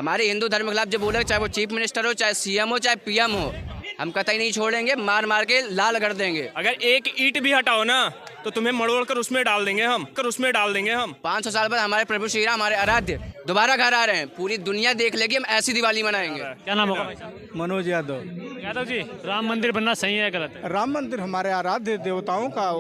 हमारे हिंदू धर्म के खिलाफ जो बोले, चाहे वो चीफ मिनिस्टर हो, चाहे सीएम हो, चाहे पीएम हो, हम कतई नहीं छोड़ेंगे, मार मार के लाल कर देंगे। अगर एक ईंट भी हटाओ ना तो तुम्हें मड़ोड़ कर उसमें डाल देंगे हम। 500 साल बाद हमारे प्रभु श्री राम, हमारे आराध्य दोबारा घर आ रहे हैं। पूरी दुनिया देख लेगी, हम ऐसी दिवाली मनाएंगे। क्या नाम होगा भाई साहब? मनोज यादव। यादव जी, राम मंदिर बनना सही है गलत है? राम मंदिर हमारे आराध्य देवताओं का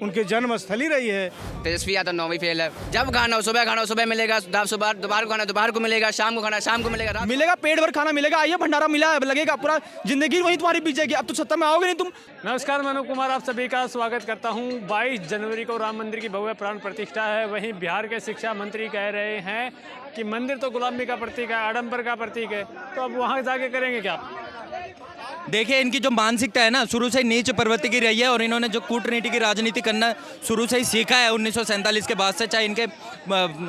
उनके जन्म स्थली रही है। तेजस्वी यादव 9वीं फेल है। जब खाना हो सुबह मिलेगा, दोपहर को खाना दोपहर को मिलेगा, शाम को खाना शाम को मिलेगा, रात मिलेगा, पेट भर खाना मिलेगा। आइए भंडारा मिला लगेगा, पूरा जिंदगी वही तुम्हारी बीत जाएगी। अब तो सत्ता में आओगे नहीं तुम। नमस्कार, मैं अनूप कुमार आप सभी का स्वागत करता हूं। 22 जनवरी को राम मंदिर की भव्य प्राण प्रतिष्ठा है। वहीं बिहार के शिक्षा मंत्री कह रहे हैं कि मंदिर तो गुलामी का प्रतीक है, आडंबर का प्रतीक है, तो अब वहां जाके करेंगे क्या? देखिए, इनकी जो मानसिकता है ना, शुरू से ही नीच प्रवृत्ति की रही है और इन्होंने जो कूटनीति की राजनीति करना शुरू से ही सीखा है 1947 के बाद से। चाहे इनके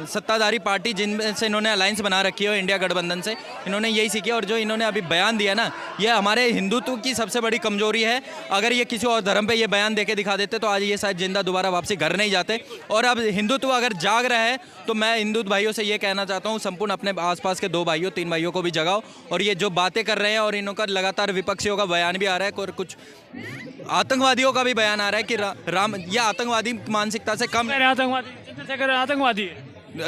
सत्ताधारी पार्टी जिनसे इन्होंने अलायंस बना रखी हो, इंडिया गठबंधन से, इन्होंने यही सीखी। और जो इन्होंने अभी बयान दिया ना, ये हमारे हिंदुत्व की सबसे बड़ी कमजोरी है। अगर ये किसी और धर्म पर ये बयान दे के दिखा देते तो आज ये शायद जिंदा दोबारा वापसी घर नहीं जाते। और अब हिंदुत्व अगर जाग रहा है तो मैं हिंदू भाइयों से ये कहना चाहता हूँ, संपूर्ण अपने आसपास के 2 भाइयों 3 भाइयों को भी जगाओ। और ये जो बातें कर रहे हैं और इनका लगातार विपक्षियों का बयान भी आ रहा है और कुछ आतंकवादियों का भी बयान आ रहा है कि राम ये आतंकवादी मानसिकता से कम आतंकवादी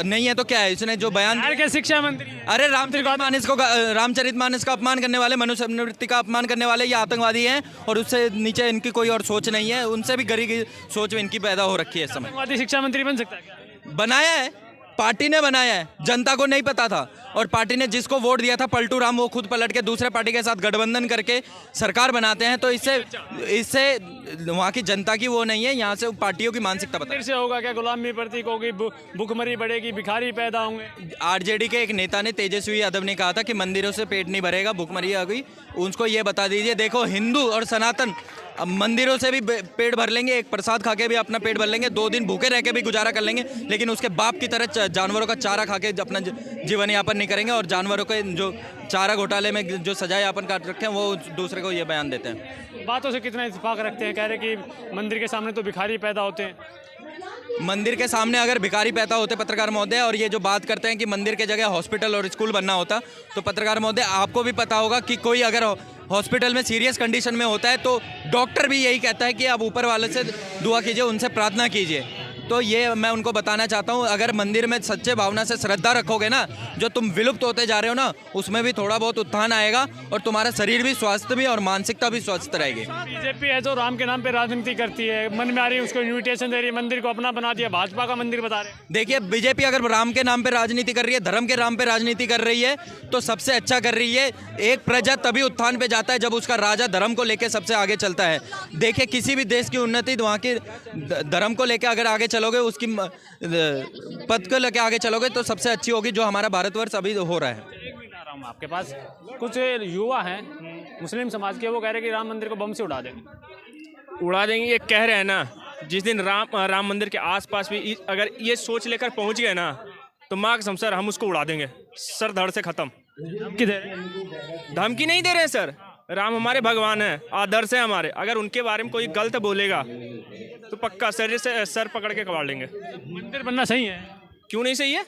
नहीं है तो क्या है? इसने जो बयान के शिक्षा मंत्री, अरे रामचरितमानस का अपमान करने वाले, मनुस्मृति का अपमान करने वाले ये आतंकवादी हैं। और उससे नीचे इनकी कोई और सोच नहीं है, उनसे भी गरीब की सोच इनकी पैदा हो रखी है इस समय। आतंकवादी शिक्षा मंत्री बन सकता है क्या? बनाया है, पार्टी ने बनाया है, जनता को नहीं पता था। और पार्टी ने जिसको वोट दिया था पलटू राम, वो खुद पलट के दूसरे पार्टी के साथ गठबंधन करके सरकार बनाते हैं। तो इससे वहाँ की जनता की वो नहीं है, यहाँ से पार्टियों की मानसिकता बता। से होगा क्या? गुलामी प्रतीक होगी, भूखमरी बढ़ेगी, भिखारी पैदा होंगे। आरजेडी के एक नेता ने, तेजस्वी यादव ने कहा था कि मंदिरों से पेट नहीं भरेगा, भूखमरी आ गई। उनको ये बता दीजिए, देखो हिंदू और सनातन अब मंदिरों से भी पेट भर लेंगे, एक प्रसाद खा के भी अपना पेट भर लेंगे, 2 दिन भूखे रह के भी गुजारा कर लेंगे, लेकिन उसके बाप की तरह जानवरों का चारा खा के अपना जीवन यापन नहीं करेंगे। और जानवरों के जो चारा घोटाले में जो सजा यापन काट रखे हैं वो दूसरे को ये बयान देते हैं। बातों से कितना इत्तेफाक रखते हैं? कह रहे कि मंदिर के सामने तो भिखारी पैदा होते हैं। मंदिर के सामने अगर भिखारी पैदा होते पत्रकार महोदय, और ये जो बात करते हैं कि मंदिर के जगह हॉस्पिटल और स्कूल बनना होता, तो पत्रकार महोदय आपको भी पता होगा कि कोई अगर हॉस्पिटल में सीरियस कंडीशन में होता है तो डॉक्टर भी यही कहता है कि आप ऊपर वाले से दुआ कीजिए, उनसे प्रार्थना कीजिए। तो ये मैं उनको बताना चाहता हूँ, अगर मंदिर में सच्चे भावना से श्रद्धा रखोगे ना, जो तुम विलुप्त होते जा रहे हो ना, उसमें भी थोड़ा बहुत उत्थान आएगा और तुम्हारा शरीर भी स्वस्थ भी और मानसिकता भी स्वस्थ रहेगी। बीजेपी है जो राम के नाम पे राजनीति करती है, मन में आ रही है, उसको इन्विटेशन दे रही है, मंदिर को अपना बना दिया, भाजपा का मंदिर बता रहे हैं। देखिए, बीजेपी अगर राम के नाम पे राजनीति कर रही है, धर्म के नाम पे राजनीति कर रही है, तो सबसे अच्छा कर रही है। एक प्रजा तभी उत्थान पे जाता है जब उसका राजा धर्म को लेकर सबसे आगे चलता है। देखिए, किसी भी देश की उन्नति वहाँ के धर्म को लेकर अगर आगे चलोगे, उसकी पद को लेकर आगे चलोगे, तो सबसे अच्छी होगी जो हमारा भारतवर्ष अभी हो रहा है। एक मिनट आ रहा हूँ आपके पास। कुछ युवा हैं मुस्लिम समाज के, वो कह रहे हैं कि राम मंदिर को बम से उड़ा देंगे। ये कह रहे हैं ना, जिस दिन राम मंदिर के आसपास भी अगर ये सोच लेकर पहुंच गए ना, तो माँ कसम सर हम उसको उड़ा देंगे, सर धड़ से खत्म। धमकी दे रहे हैं? धमकी नहीं दे रहे हैं सर, राम हमारे भगवान हैं, आदर्श है हमारे। अगर उनके बारे में कोई गलत बोलेगा तो पक्का सर से सर पकड़ के कबाड़ लेंगे। मंदिर बनना सही है? क्यों नहीं सही है?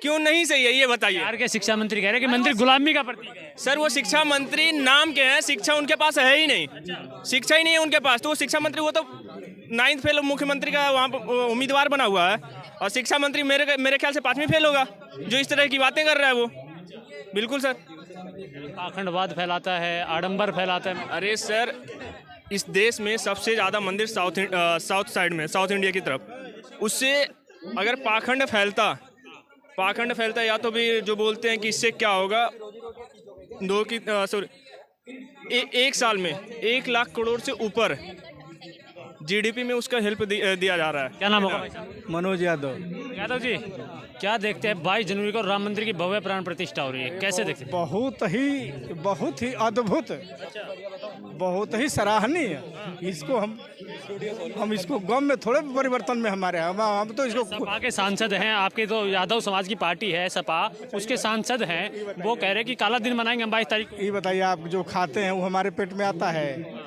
क्यों नहीं सही है ये बताइए। बिहार के शिक्षा मंत्री कह रहे हैं कि मंदिर गुलामी का प्रतीक है। सर वो शिक्षा मंत्री नाम के हैं, शिक्षा उनके पास है ही नहीं, शिक्षा ही नहीं है उनके पास। तो वो शिक्षा मंत्री, वो तो 9th फेल मुख्यमंत्री का वहाँ उम्मीदवार बना हुआ है, और शिक्षा मंत्री मेरे ख्याल से 5वीं फेल होगा, जो इस तरह की बातें कर रहा है वो। बिल्कुल सर, पाखंडवाद फैलाता है, आडंबर फैलाता है। अरे सर, इस देश में सबसे ज़्यादा मंदिर साउथ साइड में, साउथ इंडिया की तरफ। उससे अगर पाखंड फैलता या तो भी जो बोलते हैं कि इससे क्या होगा, एक साल में 1 लाख करोड़ से ऊपर जीडीपी में उसका हेल्प दिया जा रहा है। क्या नाम होगा? मनोज यादव। यादव जी, क्या देखते हैं 22 जनवरी को राम मंदिर की भव्य प्राण प्रतिष्ठा हो रही है, कैसे देखते हैं? बहुत ही अद्भुत, बहुत ही सराहनीय। इसको हम इसको गम में थोड़े परिवर्तन में हमारे, हम तो इसको सपा के सांसद हैं, आपके तो यादव समाज की पार्टी है सपा, उसके सांसद हैं, वो कह रहे हैं कि काला दिन मनाएंगे हम 22 तारीख को। ये बताइए, आप जो खाते हैं वो हमारे पेट में आता है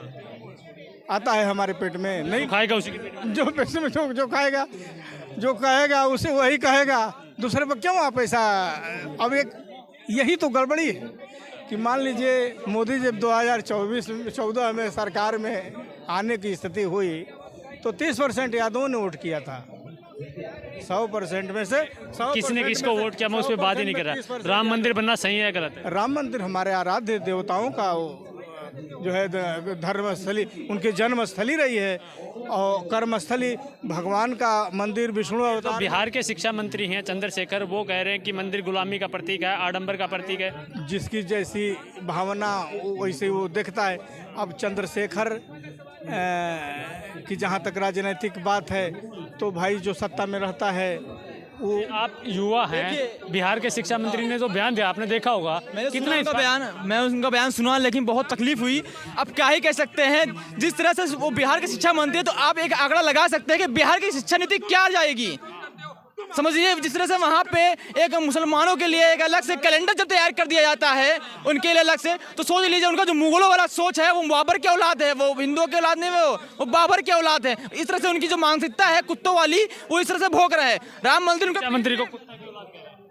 हमारे पेट में नहीं खाएगा उसी के पेट में। जो पेट में जो खाएगा, जो कहेगा उसे वही कहेगा। दूसरे पर क्यों आप ऐसा। अब एक यही तो गड़बड़ी है कि मान लीजिए मोदी जब 2014 में सरकार में आने की स्थिति हुई तो 30% यादवों ने वोट किया था। 100% में से 100% किसने किसको वोट किया मैं उस पर बात ही नहीं कर रहा। राम मंदिर बनना सही है गलत है? राम मंदिर हमारे आराध्य देवताओं का जो है धर्मस्थली, उनकी जन्मस्थली रही है और कर्मस्थली, भगवान का मंदिर, विष्णु तो अवतार। बिहार के शिक्षा मंत्री हैं चंद्रशेखर, वो कह रहे हैं कि मंदिर गुलामी का प्रतीक है, आडंबर का प्रतीक है। जिसकी जैसी भावना वैसे वो देखता है। अब चंद्रशेखर की जहाँ तक राजनीतिक बात है तो भाई जो सत्ता में रहता है वो। आप युवा हैं, बिहार के शिक्षा मंत्री ने जो बयान दिया आपने देखा होगा, कितना मैं उनका बयान सुना, लेकिन बहुत तकलीफ हुई। अब क्या ही कह सकते हैं, जिस तरह से वो बिहार के शिक्षा मंत्री है, तो आप एक आंकड़ा लगा सकते हैं कि बिहार की शिक्षा नीति क्या जाएगी। समझिए, जिस तरह से वहाँ पे एक मुसलमानों के लिए एक अलग से कैलेंडर जब तैयार कर दिया जाता है उनके लिए अलग से, तो सोच लीजिए उनका जो मुगलों वाला सोच है वो बाबर की औलाद है, वो हिंदुओं की औलाद नहीं, वो बाबर की औलाद है। इस तरह से उनकी जो मानसिकता है कुत्तों वाली, वो इस तरह से भोग रहे हैं। राम मंदिर उनका मंत्री को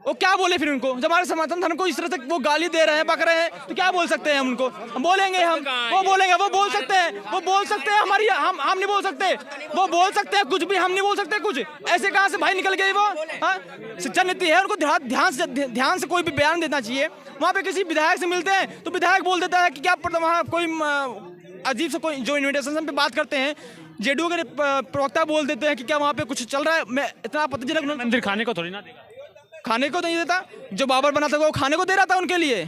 वो क्या बोले फिर उनको, जब हमारे सनातन धर्म को इस तरह से वो गाली दे रहे हैं, बक रहे हैं, तो क्या बोल सकते हैं हम उनको? हम बोलेंगे, वो बोलेंगे, वो बोल सकते हैं, वो बोल सकते हैं, हमारी हम नहीं बोल सकते, वो बोल सकते हैं कुछ भी, हम नहीं बोल सकते कुछ। ऐसे कहाँ से भाई निकल गए वो? हाँ, शिक्षा नीति है, उनको ध्यान से कोई भी बयान देना चाहिए। वहाँ पे किसी विधायक से मिलते हैं तो विधायक बोल देता है कि क्या वहाँ कोई अजीब से कोई जो इन्विटेशन पे बात करते हैं, जेडीयू के प्रवक्ता बोल देते हैं कि क्या वहाँ पे कुछ चल रहा है। मैं इतना आपत्तिजनक, मंदिर खाने को थोड़ी ना देगा, खाने को नहीं देता। जो बाबर बना था वो खाने को दे रहा था उनके लिए,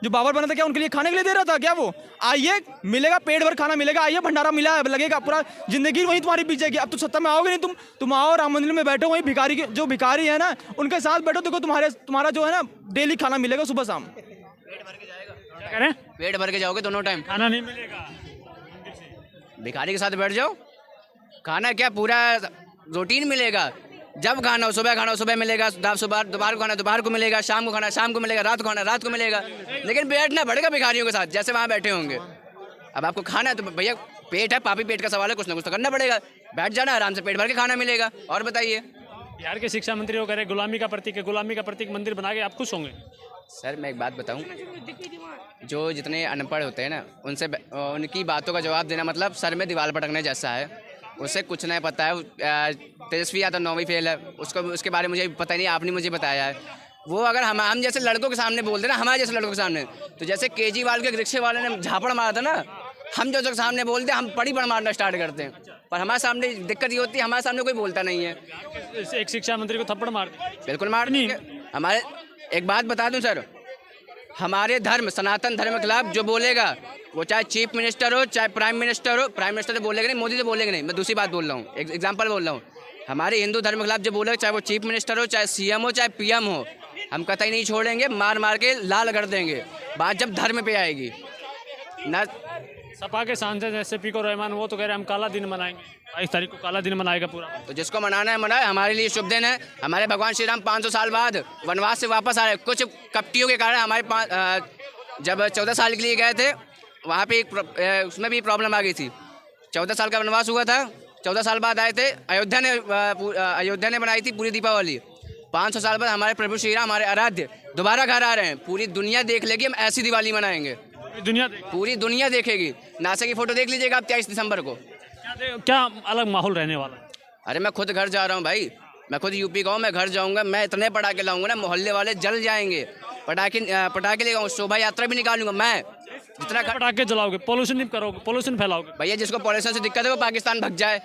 जो बाबर बना था क्या उनके लिए खाने के लिए दे रहा था क्या? वो आइए मिलेगा, पेट भर खाना मिलेगा, आइए भंडारा मिला लगेगा, पूरा जिंदगी वहीं तुम्हारी बीत जाएगी। अब तो सत्ता में आओगे नहीं तुम आओ राम मंदिर में बैठो, वहीं भिखारी के जो भिखारी है ना उनके साथ बैठो, देखो तुम्हारा जो है ना डेली खाना मिलेगा सुबह शाम। क्या करें? पेट भर के जाओगे दोनों टाइम, खाना नहीं मिलेगा। भिखारी के साथ बैठ जाओ, खाना क्या पूरा रूटीन मिलेगा। जब खाना हो सुबह खाना हो सुबह मिलेगा, दोपहर को खाना दोपहर को मिलेगा, शाम को खाना शाम को मिलेगा, रात को खाना रात को मिलेगा। लेकिन बैठना पड़ेगा भिखारियों के साथ जैसे वहाँ बैठे होंगे। अब आपको खाना है तो भैया पेट है, पापी पेट का सवाल है, कुछ ना कुछ तो करना पड़ेगा। बैठ जाना, आराम से पेट भर के खाना मिलेगा। और बताइए, बिहार के शिक्षा मंत्री वो कह रहे गुलामी का प्रतीक है, गुलामी का प्रतीक मंदिर बना के आप खुश होंगे? सर मैं एक बात बताऊं, जो जितने अनपढ़ होते हैं ना उनसे उनकी बातों का जवाब देना मतलब सर में दीवार पटकने जैसा है। उसे कुछ नहीं पता है। तेजस्वी यादव 9वीं फेल है, उसको उसके बारे में मुझे पता नहीं, आपने मुझे बताया है। वो अगर हम जैसे लड़कों के सामने बोल दे ना, हमारे जैसे लड़कों के सामने, तो जैसे केजरीवाल के रिक्शे वाले ने झापड़ मारा था ना, हम जो सामने बोलते हैं हम पड़ी पड़ मारना स्टार्ट करते हैं। पर हमारे सामने दिक्कत ये होती है, हमारे सामने कोई बोलता नहीं है। एक शिक्षा मंत्री को थप्पड़ मार दी? बिल्कुल मार नहीं। हमारे एक बात बता दूं सर, हमारे धर्म सनातन धर्म के खिलाफ जो बोलेगा, वो चाहे चीफ मिनिस्टर हो चाहे प्राइम मिनिस्टर हो, प्राइम मिनिस्टर तो बोलेगा नहीं, मोदी तो बोलेगा नहीं, मैं दूसरी बात बोल रहा हूँ, एक एग्जाम्पल बोल रहा हूँ। हमारे हिंदू धर्म के खिलाफ जो बोलेगा, चाहे वो चीफ मिनिस्टर हो चाहे सीएम हो चाहे पीएम हो, हम कतई नहीं छोड़ेंगे, मार मार के लाल कर देंगे। बात जब धर्म पे आएगी ना। सपा के सांसद जैसे पीको रहमान, वो तो कह रहे हम काला दिन मनाएंगे, 22 तारीख को काला दिन मनाएगा पूरा। तो जिसको मनाना है मनाए, हमारे लिए शुभ दिन है। हमारे भगवान श्री राम 500 साल बाद वनवास से वापस आ रहे। कुछ कपटियों के कारण हमारे जब 14 साल के लिए गए थे वहाँ पे उसमें भी प्रॉब्लम आ गई थी। 14 साल का वनवास हुआ था, 14 साल बाद आए थे। अयोध्या ने बनाई थी पूरी दीपावली। 500 साल बाद हमारे प्रभु श्री राम, हमारे आराध्य, दोबारा घर आ रहे हैं। पूरी दुनिया देख लेगी हम ऐसी दिवाली मनाएंगे, पूरी दुनिया देखेगी। नासा की फोटो देख लीजिएगा आप 23 दिसंबर को। क्या अलग माहौल रहने वाला? अरे मैं खुद घर जा रहा हूँ भाई, मैं खुद यूपी का हूँ, मैं घर जाऊँगा, मैं इतने पटाखे लाऊंगा ना मोहल्ले वाले जल जाएंगे। पटाखे ले जाऊँ, शोभा यात्रा भी निकालूंगा मैं। जितना पटाखे जलाओगे पॉल्यूशन नहीं करोगे, पॉल्यूशन फैलाओगे। भैया जिसको पॉल्यूशन से दिक्कत है वो पाकिस्तान भग जाए।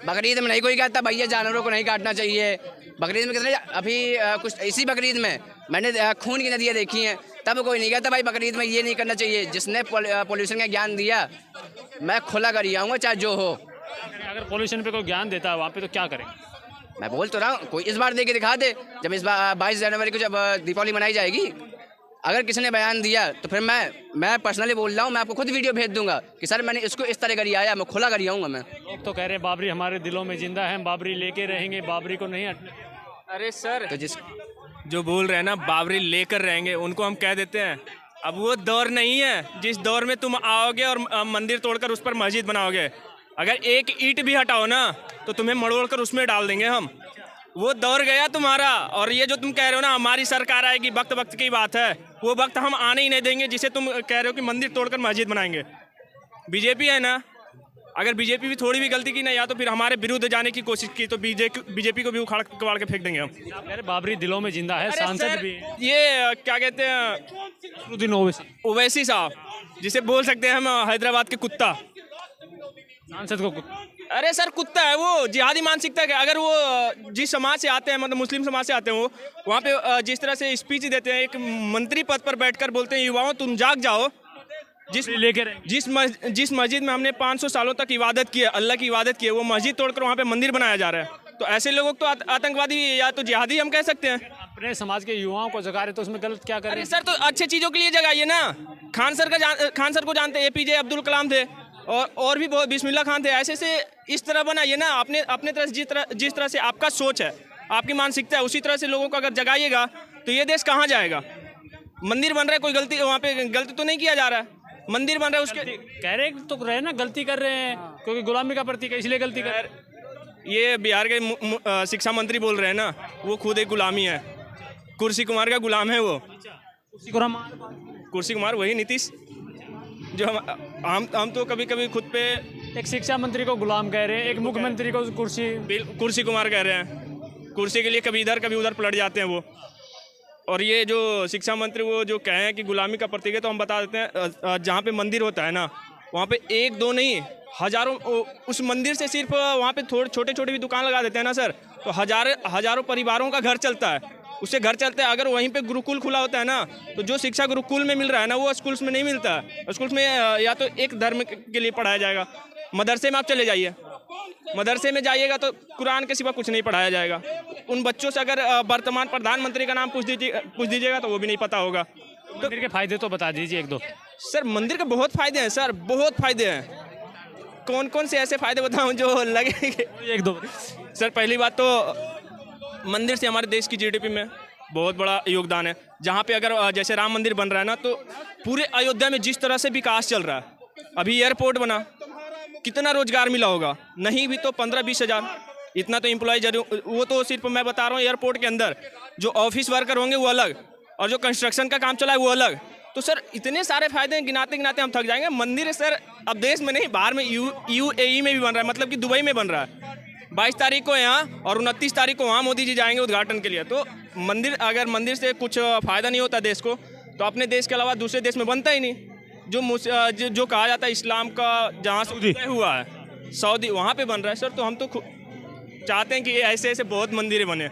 बकरीद में नहीं कोई कहता भैया जानवरों को नहीं काटना चाहिए। बकरीद में कितने अभी कुछ इसी बकरीद में मैंने खून की नदियाँ देखी हैं, तब कोई नहीं कहता भाई बकरीद में ये नहीं करना चाहिए। जिसने पॉल्यूशन का ज्ञान दिया मैं खुला कर आऊँगा चाहे जो हो। अगर पॉल्यूशन पे कोई ज्ञान देता है वहाँ पे तो क्या करें? मैं बोल तो रहा हूँ, कोई इस बार दे के दिखा दे। जब इस बार 22 जनवरी को जब दीपावली मनाई जाएगी, अगर किसी ने बयान दिया तो फिर मैं पर्सनली बोल रहा हूँ, मैं आपको खुद वीडियो भेज दूंगा कि सर मैंने इसको इस तरह करी आया, मैं खुला करी आऊँगा। मैं लोग तो कह रहे हैं बाबरी हमारे दिलों में जिंदा है, बाबरी लेके रहेंगे, बाबरी को नहीं हटने। अरे सर, तो जिस जो बोल रहे हैं ना बाबरी लेकर रहेंगे, उनको हम कह देते हैं अब वो दौर नहीं है जिस दौर में तुम आओगे और मंदिर तोड़कर उस पर मस्जिद बनाओगे। अगर एक ईंट भी हटाओ ना तो तुम्हें मड़ोड़ कर उसमें डाल देंगे हम। वो दौर गया तुम्हारा। और ये जो तुम कह रहे हो ना हमारी सरकार आएगी, वक्त वक्त की बात है, वो वक्त हम आने ही नहीं देंगे जिसे तुम कह रहे हो कि मंदिर तोड़कर मस्जिद बनाएंगे। बीजेपी है ना, अगर बीजेपी भी थोड़ी भी गलती की ना, या तो फिर हमारे विरुद्ध जाने की कोशिश की, तो बीजेपी को भी उखाड़ कबाड़ के फेंक देंगे हम। आप कह रहे बाबरी दिलों में जिंदा है, अरे सांसद सर, भी ये क्या कहते हैं, नसरुद्दीन ओवैसी ओवैसी साहब, जिसे बोल सकते हैं हम हैदराबाद के कुत्ता। सांसद को अरे सर कुत्ता है वो, जिहादी मानसिकता है। अगर वो जिस समाज से आते हैं, मतलब मुस्लिम समाज से आते हैं, वो वहाँ पे जिस तरह से स्पीच देते हैं, एक मंत्री पद पर बैठकर बोलते हैं युवाओं तुम जाग जाओ। जिस मस्जिद में हमने 500 सालों तक इबादत की है, अल्लाह की इबादत की है, वो मस्जिद तोड़कर वहाँ पे मंदिर बनाया जा रहा है। तो ऐसे लोगों को तो आतंकवादी या तो जिहादी हम कह सकते हैं। अपने समाज के युवाओं को जगा रहे तो उसमें गलत क्या कर रहे अरे हैं? सर तो अच्छे चीज़ों के लिए जगाइए ना। खान सर को जानते हैं, APJ अब्दुल कलाम थे, और भी बहुत, बिस्मिल्लाह खान थे। ऐसे से इस तरह बनाइए ना, अपने तरह जिस तरह से आपका सोच है, आपकी मानसिकता है, उसी तरह से लोगों को अगर जगाइएगा तो ये देश कहाँ जाएगा। मंदिर बन रहा है, कोई गलती वहाँ पे गलती तो नहीं किया जा रहा है, मंदिर बन रहा है, उसके कह रहे तो रहे ना गलती कर रहे हैं, क्योंकि गुलामी का प्रतीक है इसलिए गलती कर रहे हैं। ये बिहार के शिक्षा मंत्री बोल रहे हैं ना, वो खुद एक गुलामी है, कुर्सी कुमार का गुलाम है वो। कुर्सी कुमार वही नीतीश, जो हम तो कभी कभी खुद पे एक शिक्षा मंत्री को गुलाम कह रहे हैं, एक मुख्यमंत्री को कुर्सी कुमार कह रहे हैं। कुर्सी के लिए कभी इधर कभी उधर पलट जाते हैं वो। और ये जो शिक्षा मंत्री वो जो कहे हैं कि गुलामी का प्रतीक है, तो हम बता देते हैं, जहाँ पे मंदिर होता है ना, वहाँ पे एक दो नहीं हजारों, उस मंदिर से सिर्फ वहाँ पे थोड़े छोटे छोटे भी दुकान लगा देते हैं ना सर, तो हजारों परिवारों का घर चलता है, उससे घर चलता है। अगर वहीं पे गुरुकुल खुला होता है ना, तो जो शिक्षा गुरुकुल में मिल रहा है ना, वो स्कूल्स में नहीं मिलता है। स्कूल्स में या तो एक धर्म के लिए पढ़ाया जाएगा, मदरसे में आप चले जाइए, मदरसे में जाइएगा तो कुरान के सिवा कुछ नहीं पढ़ाया जाएगा। उन बच्चों से अगर वर्तमान प्रधानमंत्री का नाम पूछ दीजिएगा तो वो भी नहीं पता होगा। तो मंदिर के फायदे तो बता दीजिए एक दो। सर मंदिर के बहुत फायदे हैं सर, बहुत फायदे हैं। कौन कौन से ऐसे फायदे बताऊं जो लगेंगे? एक दो। सर पहली बात तो मंदिर से हमारे देश की GDP में बहुत बड़ा योगदान है। जहाँ पे अगर जैसे राम मंदिर बन रहा है ना, तो पूरे अयोध्या में जिस तरह से विकास चल रहा है, अभी एयरपोर्ट बना, कितना रोजगार मिला होगा, नहीं भी तो 15-20 हज़ार, इतना तो एम्प्लॉय जरूर। वो तो सिर्फ मैं बता रहा हूँ, एयरपोर्ट के अंदर जो ऑफिस वर्कर होंगे वो अलग, और जो कंस्ट्रक्शन का काम चला है वो अलग। तो सर इतने सारे फायदे हैं, गिनाते गिनाते हम थक जाएंगे। मंदिर सर अब देश में नहीं, बाहर में UAE में भी बन रहा है, मतलब कि दुबई में बन रहा है। 22 तारीख को यहाँ और 29 तारीख को वहाँ मोदी जी जाएंगे उद्घाटन के लिए। तो मंदिर, अगर मंदिर से कुछ फ़ायदा नहीं होता देश को, तो अपने देश के अलावा दूसरे देश में बनता ही नहीं। जो कहा जाता है इस्लाम का जहाँ से उदय हुआ है, सऊदी, वहाँ पे बन रहा है सर। तो हम तो चाहते हैं कि ऐसे ऐसे बहुत मंदिरें बने।